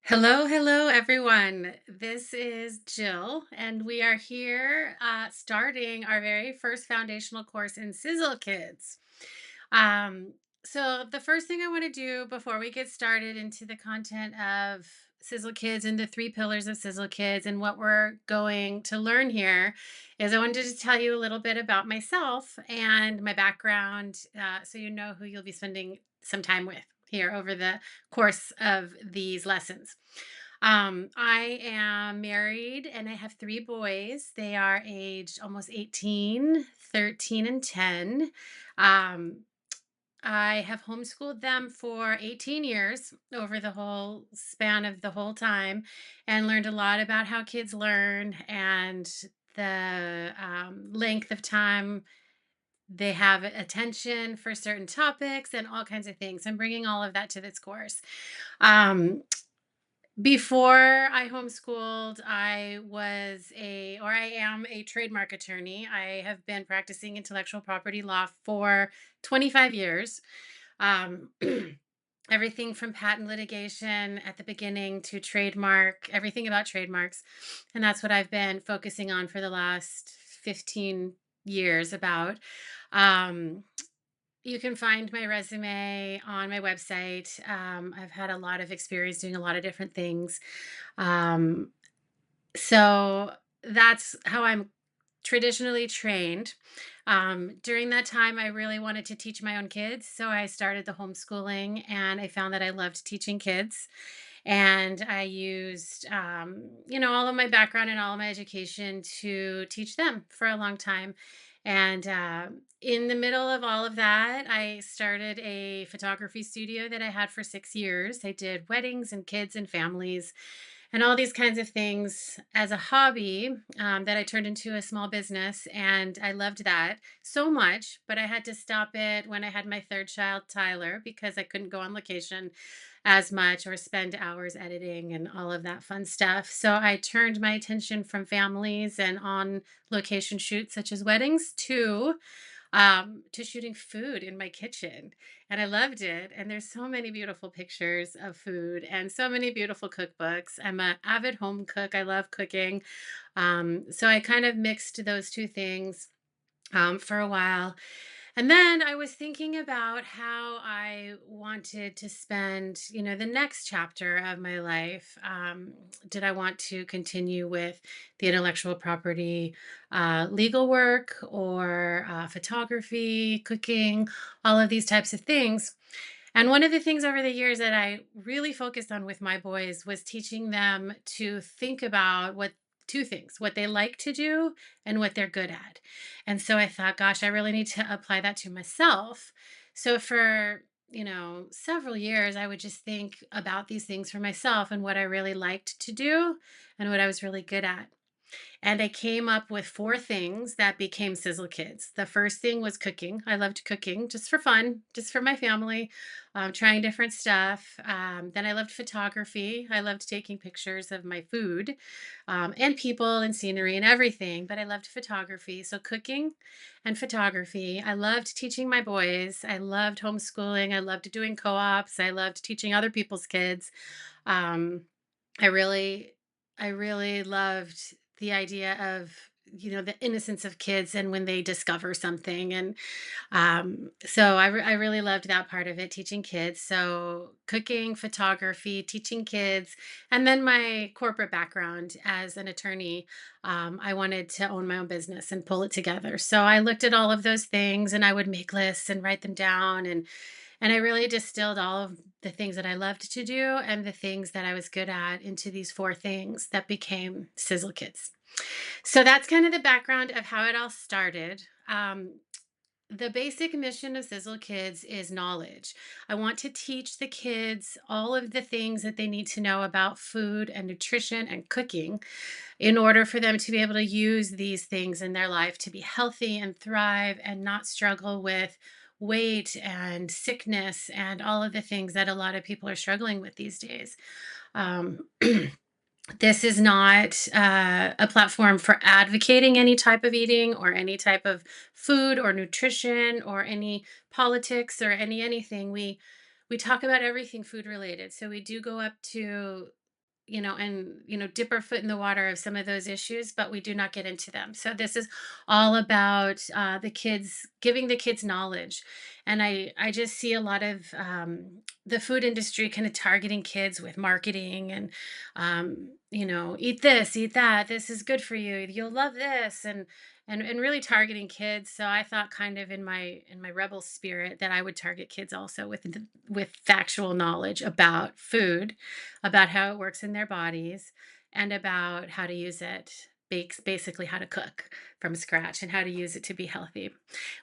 Hello, hello, everyone. This is Jill, and we are here starting our very first foundational course in Sizzle Kids. Um, so, the first thing I want to do before we get started into the content of Sizzle Kids and the three pillars of Sizzle Kids and what we're going to learn here is I wanted to tell you a little bit about myself and my background so you know who you'll be spending some time with here over the course of these lessons. I am married and I have three boys. They are aged almost 18, 13, and 10. Um, I have homeschooled them for 18 years over the whole span of the whole time and learned a lot about how kids learn and the length of time they have attention for certain topics and all kinds of things. I'm bringing all of that to this course. Um, before I homeschooled, I am a trademark attorney. I have been practicing intellectual property law for 25 years. Um, everything from patent litigation at the beginning to trademark, everything about trademarks. And that's what I've been focusing on for the last 15 years about. Um, you can find my resume on my website. I've had a lot of experience doing a lot of different things. Um, so that's how I'm traditionally trained. During that time, I really wanted to teach my own kids. So I started the homeschooling and I found that I loved teaching kids. And I used, all of my background and all of my education to teach them for a long time. And in the middle of all of that, I started a photography studio that I had for 6 years. I did weddings and kids and families and all these kinds of things as a hobby that I turned into a small business. And I loved that so much, but I had to stop it when I had my third child, Tyler, because I couldn't go on location as much or spend hours editing and all of that fun stuff. So I turned my attention from families and on location shoots such as weddings to shooting food in my kitchen. And I loved it. And there's so many beautiful pictures of food and so many beautiful cookbooks. I'm an avid home cook. I love cooking. So I kind of mixed those two things for a while. And then I was thinking about how I wanted to spend, the next chapter of my life. Did I want to continue with the intellectual property, legal work, or photography, cooking, all of these types of things? And one of the things over the years that I really focused on with my boys was teaching them to think about what two things, what they like to do and what they're good at. And so I thought, gosh, I really need to apply that to myself. So for, several years, I would just think about these things for myself and what I really liked to do and what I was really good at. And I came up with four things that became Sizzle Kids. The first thing was cooking. I loved cooking just for fun, just for my family, trying different stuff. Then I loved photography. I loved taking pictures of my food and people and scenery and everything, but I loved photography. So cooking and photography. I loved teaching my boys. I loved homeschooling. I loved doing co ops. I loved teaching other people's kids. Um, I really I really loved the idea of, the innocence of kids and when they discover something. And so I really loved that part of it, teaching kids. So cooking, photography, teaching kids, and then my corporate background as an attorney. I wanted to own my own business and pull it together. So I looked at all of those things and I would make lists and write them down. And I really distilled all of the things that I loved to do and the things that I was good at into these four things that became Sizzle Kids. So that's kind of the background of how it all started. The basic mission of Sizzle Kids is knowledge. I want to teach the kids all of the things that they need to know about food and nutrition and cooking in order for them to be able to use these things in their life to be healthy and thrive and not struggle with weight and sickness and all of the things that a lot of people are struggling with these days. Um, this is not a platform for advocating any type of eating or any type of food or nutrition or any politics or anything. We talk about everything food related. So we do go up to dip our foot in the water of some of those issues, but we do not get into them. So this is all about the kids, giving the kids knowledge. And I just see a lot of the food industry kind of targeting kids with marketing and, eat this, eat that. This is good for you. You'll love this. And really targeting kids. So I thought, kind of in my rebel spirit, that I would target kids also with factual knowledge about food, about how it works in their bodies, and about how to use it, basically how to cook from scratch and how to use it to be healthy.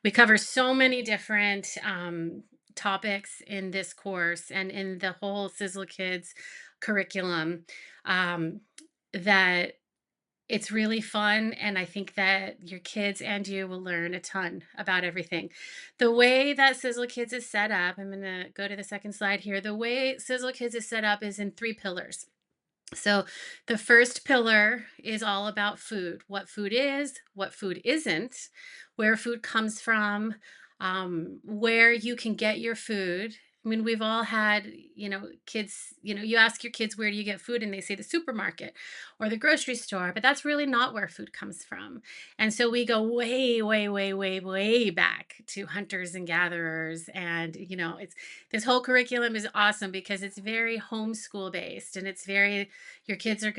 We cover so many different topics in this course and in the whole Sizzle Kids curriculum, um, that it's really fun, and I think that your kids and you will learn a ton about everything. The way that Sizzle Kids is set up, I'm gonna go to the second slide here. The way Sizzle Kids is set up is in three pillars. So the first pillar is all about food, what food is, what food isn't, where food comes from, where you can get your food. I mean, we've all had, kids, you ask your kids, where do you get food? And they say the supermarket or the grocery store, but that's really not where food comes from. And so we go way, way, way, way, way back to hunters and gatherers. And, this whole curriculum is awesome because it's very homeschool based, and it's very, your kids are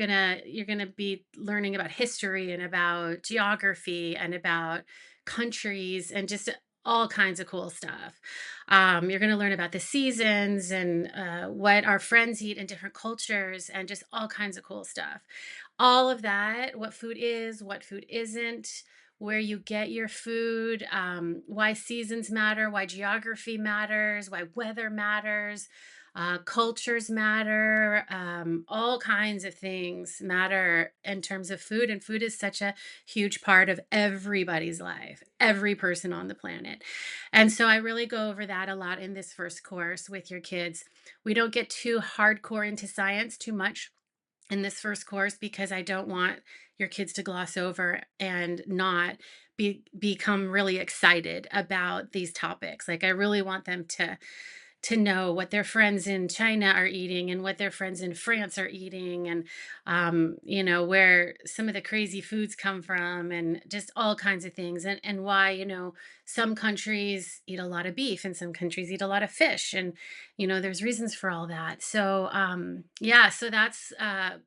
you're gonna be learning about history and about geography and about countries and just all kinds of cool stuff. You're going to learn about the seasons and what our friends eat in different cultures and just all kinds of cool stuff. All of that, what food is, what food isn't, where you get your food, why seasons matter, why geography matters, why weather matters, cultures matter, all kinds of things matter in terms of food. And food is such a huge part of everybody's life, every person on the planet. And so I really go over that a lot in this first course with your kids. We don't get too hardcore into science too much in this first course because I don't want your kids to gloss over and not become really excited about these topics. Like, I really want them to know what their friends in China are eating and what their friends in France are eating, and where some of the crazy foods come from, and just all kinds of things, and why, some countries eat a lot of beef and some countries eat a lot of fish, and there's reasons for all that. So yeah, so that's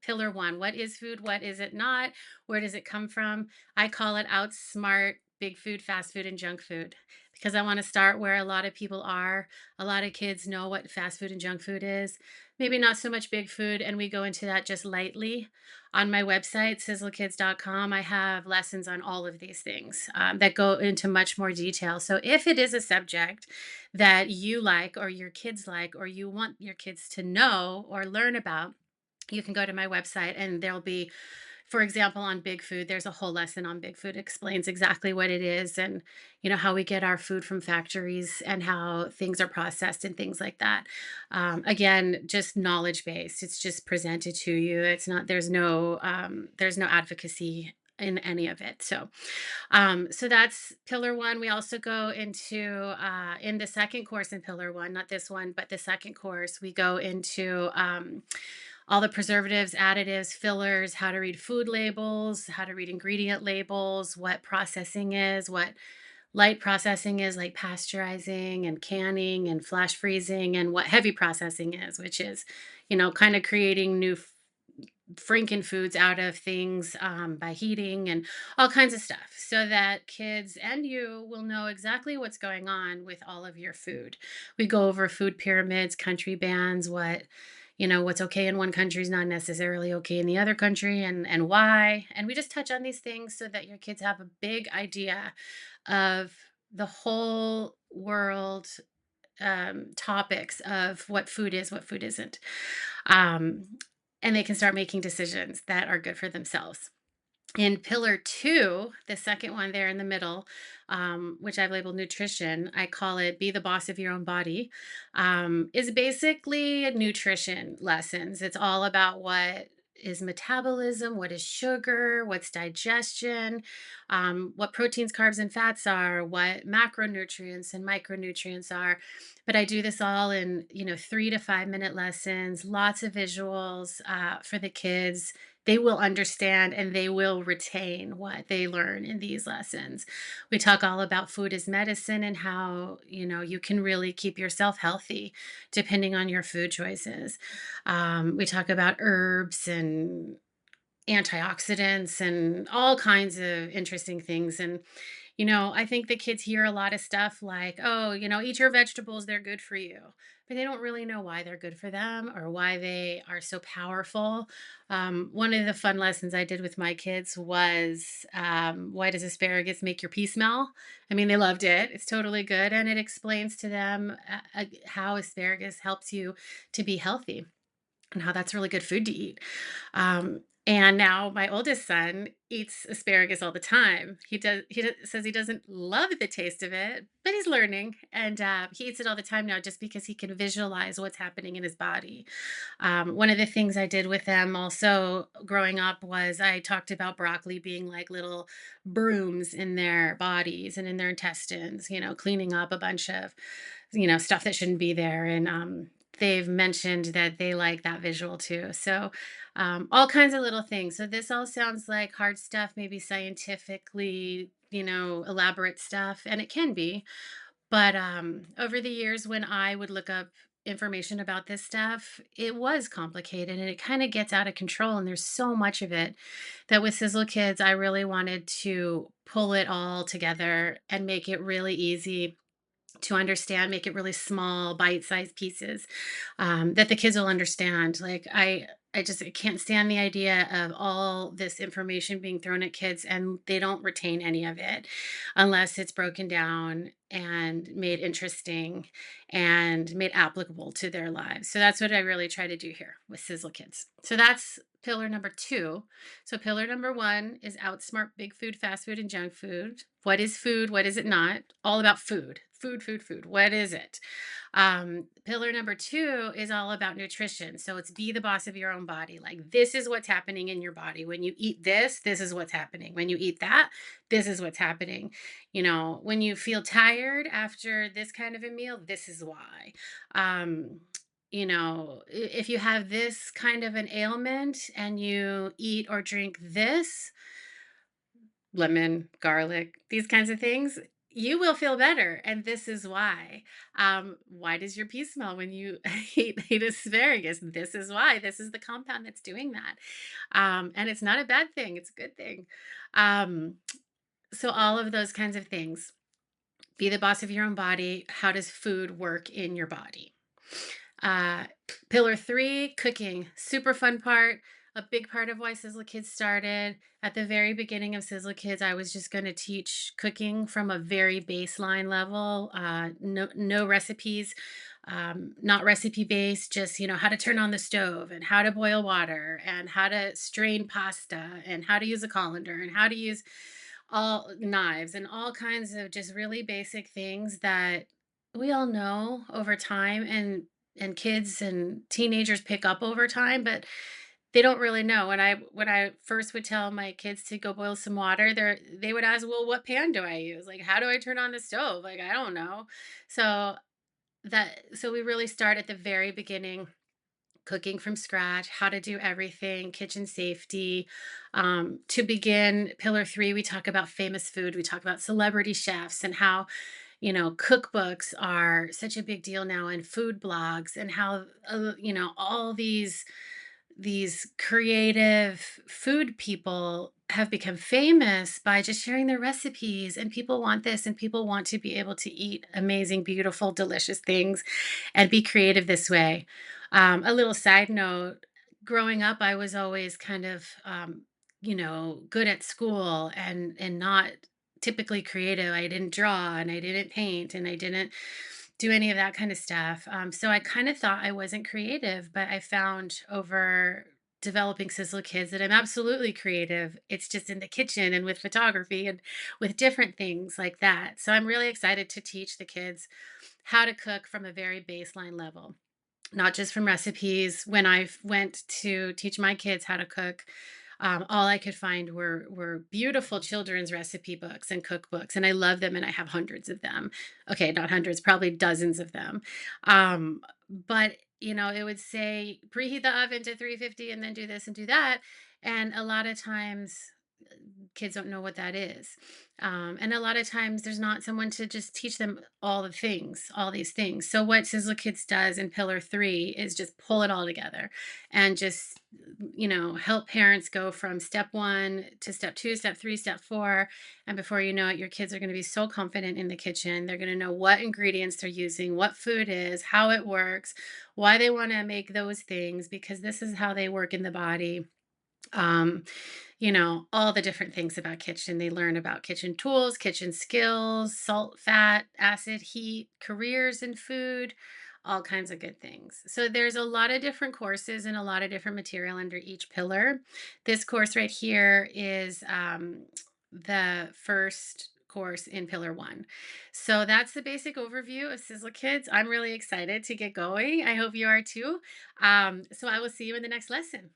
pillar one. What is food? What is it not? Where does it come from? I call it outsmart big food, fast food, and junk food, because I want to start where a lot of people are. A lot of kids know what fast food and junk food is, maybe not so much big food, and we go into that just lightly. On my website, sizzlekids.com, I have lessons on all of these things that go into much more detail. So if it is a subject that you like, or your kids like, or you want your kids to know or learn about, you can go to my website, and there'll be, for example, on big food, there's a whole lesson on big food. It explains exactly what it is, and how we get our food from factories and how things are processed and things like that. Again, just knowledge based. It's just presented to you. It's not, there's no advocacy in any of it. So that's pillar one. We also go into, in the second course in pillar one, not this one, but the second course, we go into all the preservatives, additives, fillers, how to read food labels, how to read ingredient labels, what processing is, what light processing is, like pasteurizing and canning and flash freezing, and what heavy processing is, which is, kind of creating new franken foods out of things, by heating and all kinds of stuff, so that kids and you will know exactly what's going on with all of your food. We go over food pyramids, country bans, what's okay in one country is not necessarily okay in the other country, and why. And we just touch on these things so that your kids have a big idea of the whole world, topics of what food is, what food isn't. Um, and they can start making decisions that are good for themselves. In pillar two, the second one there in the middle, which I've labeled nutrition, I call it Be the Boss of Your Own Body, is basically nutrition lessons. It's all about what is metabolism, what is sugar, what's digestion, what proteins, carbs, and fats are, what macronutrients and micronutrients are. But I do this all in, 3 to 5 minute lessons, lots of visuals for the kids. They will understand and they will retain what they learn in these lessons. We talk all about food as medicine and how, you can really keep yourself healthy depending on your food choices. We talk about herbs and antioxidants and all kinds of interesting things. And, I think the kids hear a lot of stuff like, oh, eat your vegetables, they're good for you. But they don't really know why they're good for them or why they are so powerful. One of the fun lessons I did with my kids was why does asparagus make your pee smell? I mean, they loved it. It's totally good. And it explains to them how asparagus helps you to be healthy and how that's really good food to eat. And now my oldest son eats asparagus all the time. Says he doesn't love the taste of it, but he's learning, and he eats it all the time now just because he can visualize what's happening in his body. One of the things I did with them also growing up was I talked about broccoli being like little brooms in their bodies and in their intestines, cleaning up a bunch of, stuff that shouldn't be there. And they've mentioned that they like that visual too. So, all kinds of little things. So, this all sounds like hard stuff, maybe scientifically, elaborate stuff, and it can be. But over the years, when I would look up information about this stuff, it was complicated and it kind of gets out of control. And there's so much of it that with Sizzle Kids, I really wanted to pull it all together and make it really easy to understand, make it really small, bite-sized pieces that the kids will understand. Like I can't stand the idea of all this information being thrown at kids and they don't retain any of it unless it's broken down and made interesting and made applicable to their lives. So that's what I really try to do here with Sizzle Kids. So that's pillar number two. So pillar number one is outsmart big food, fast food, and junk food. What is food? What is it not? All about food. Food, food, food. What is it? Pillar number two is all about nutrition. So it's be the boss of your own body. Like, this is what's happening in your body. When you eat this, this is what's happening. When you eat that, this is what's happening. When you feel tired after this kind of a meal, this is why. If you have this kind of an ailment and you eat or drink this, lemon, garlic, these kinds of things, you will feel better. And this is why. Why does your pee smell when you eat asparagus? This is why. This is the compound that's doing that. And it's not a bad thing, it's a good thing. Um, so, all of those kinds of things. Be the boss of your own body. How does food work in your body? Uh, Pillar three, cooking. Super fun part. A big part of why Sizzle Kids started. At the very beginning of Sizzle Kids, I was just going to teach cooking from a very baseline level. No recipes, not recipe based, just, how to turn on the stove and how to boil water and how to strain pasta and how to use a colander and how to use all knives and all kinds of just really basic things that we all know over time and kids and teenagers pick up over time, but they don't really know. When I first would tell my kids to go boil some water, they would ask, "Well, what pan do I use? Like, how do I turn on the stove? Like, I don't know." So so we really start at the very beginning, cooking from scratch, how to do everything, kitchen safety. To begin, pillar three, we talk about famous food. We talk about celebrity chefs and how, cookbooks are such a big deal now and food blogs and how, all these creative food people have become famous by just sharing their recipes, and people want this and people want to be able to eat amazing, beautiful, delicious things and be creative this way. A little side note, growing up I was always kind of good at school and not typically creative. I didn't draw and I didn't paint and I didn't do any of that kind of stuff. So I kind of thought I wasn't creative, but I found over developing Sizzle Kids that I'm absolutely creative. It's just in the kitchen and with photography and with different things like that. So I'm really excited to teach the kids how to cook from a very baseline level. not just from recipes. When I went to teach my kids how to cook, all I could find were beautiful children's recipe books and cookbooks, and I love them, and I have hundreds of them. Okay, not hundreds, probably dozens of them. But it would say preheat the oven to 350, and then do this and do that, and a lot of times kids don't know what that is. And a lot of times there's not someone to just teach them all these things. So, what Sizzle Kids does in Pillar 3 is just pull it all together and just, help parents go from step one to step two, step three, step four. And before you know it, your kids are going to be so confident in the kitchen. They're going to know what ingredients they're using, what food is, how it works, why they want to make those things, because this is how they work in the body. um, all the different things about kitchen. They learn about kitchen tools, kitchen skills, salt, fat, acid, heat, careers in food, all kinds of good things. So there's a lot of different courses and a lot of different material under each pillar. This course right here is the first course in pillar one. So that's the basic overview of Sizzle Kids. I'm really excited to get going. I hope you are too. So I will see you in the next lesson.